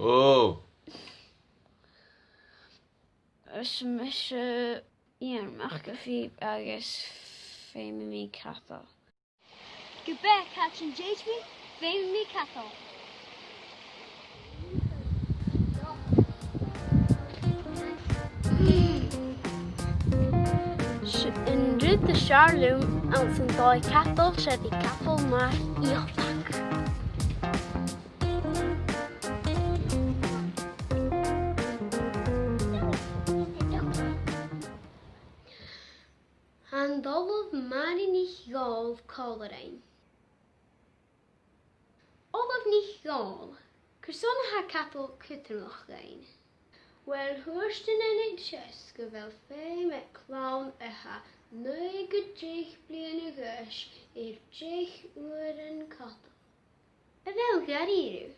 Oh. Ys mis mach go fi agus féimi mi cadal. Gubbe catching JHB, fame me cattle. In ryd de Charloom aan zijn doi cadal zet die cadal maar iochtach. Han dolf mari nicht gal colorein. Olaf nicht gal. Kerson ha cattle kutterloch gain. Wel hursten en ik chess gewel fei met clown ha nuige jich bliene gush 10 uur cattle. En wel gariru.